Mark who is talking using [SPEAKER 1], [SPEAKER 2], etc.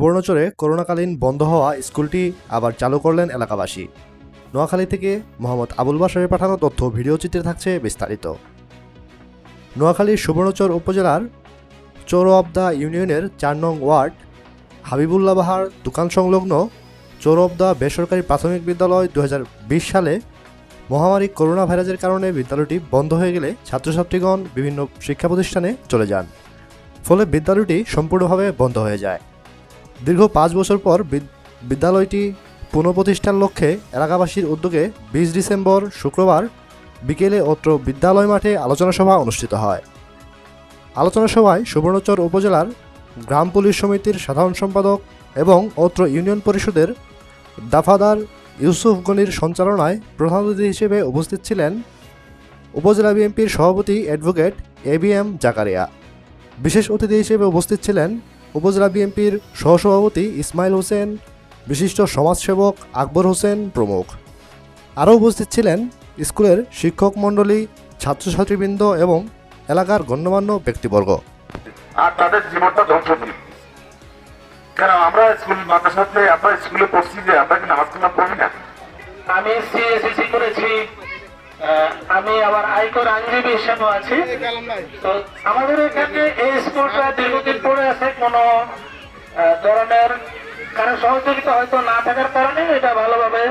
[SPEAKER 1] সুবর্ণচরে করোনাকালীন বন্ধ হওয়া স্কুলটি আবার চালু করলেন এলাকাবাসী। নোয়াখালী থেকে মোহাম্মদ আবুল বাশারের পাঠানো তথ্য ভিডিওচিত্রে থাকছে বিস্তারিত। নোয়াখালীর সুবর্ণচর উপজেলার চৌরআবদা ইউনিয়নের ৪ নং ওয়ার্ড হাবিবুল্লাহ বাহার দোকান সংলগ্ন চৌরআবদা বেসরকারি প্রাথমিক বিদ্যালয় ২০২০ সালে মহামারী করোনা ভাইরাসের কারণে বিদ্যালয়টি বন্ধ হয়ে গেলে ছাত্রছাত্রীগণ বিভিন্ন শিক্ষা প্রতিষ্ঠানে চলে যান। ফলে বিদ্যালয়টি সম্পূর্ণভাবে বন্ধ হয়ে যায়। দীর্ঘ ৫ বছর পর বিদ্যালয়টি পুনঃপ্রতিষ্ঠার লক্ষ্যে এলাকাবাসীর উদ্যোগে ২০ ডিসেম্বর শুক্রবার বিকেলে অত্র বিদ্যালয় মাঠে আলোচনা সভা অনুষ্ঠিত হয়। আলোচনা সভায় সুবর্ণচর উপজেলার গ্রাম পুলিশ সমিতির সাধারণ সম্পাদক এবং অত্র ইউনিয়ন পরিষদের দাফাদার ইউসুফ গনির সঞ্চালনায় প্রধান অতিথি হিসেবে উপস্থিত ছিলেন উপজেলা বিএনপির সভাপতি অ্যাডভোকেট ABM জাকারিয়া। বিশেষ অতিথি হিসেবে উপস্থিত ছিলেন উপজেলা বিএনপির সহসভাপতি ইসমাইল হোসেন, বিশিষ্ট সমাজসেবক আকবর হোসেন প্রমুখ। আরও উপস্থিত ছিলেন স্কুলের শিক্ষক মণ্ডলী, ছাত্রছাত্রীবৃন্দ এবং এলাকার গণ্যমান্য ব্যক্তিবর্গ।
[SPEAKER 2] আর তাদের জীবনটা ধ্বংস দিই, কারণ আমরা স্কুল মাদ্রাসাতে আমরা স্কুলে পড়ছি যে আমরা কি নামাজ কালাম পড়ি না।
[SPEAKER 3] আমি সিএসসি করেছি, আমি আবার আয়কর আইনজীবী হিসেবে আছি। তো আমাদের এখানে এই স্কুলটা দীর্ঘদিন পড়ে আছে, কোনো ধরনের কারো সহযোগিতা হয়তো না থাকার কারণে এটা ভালোভাবে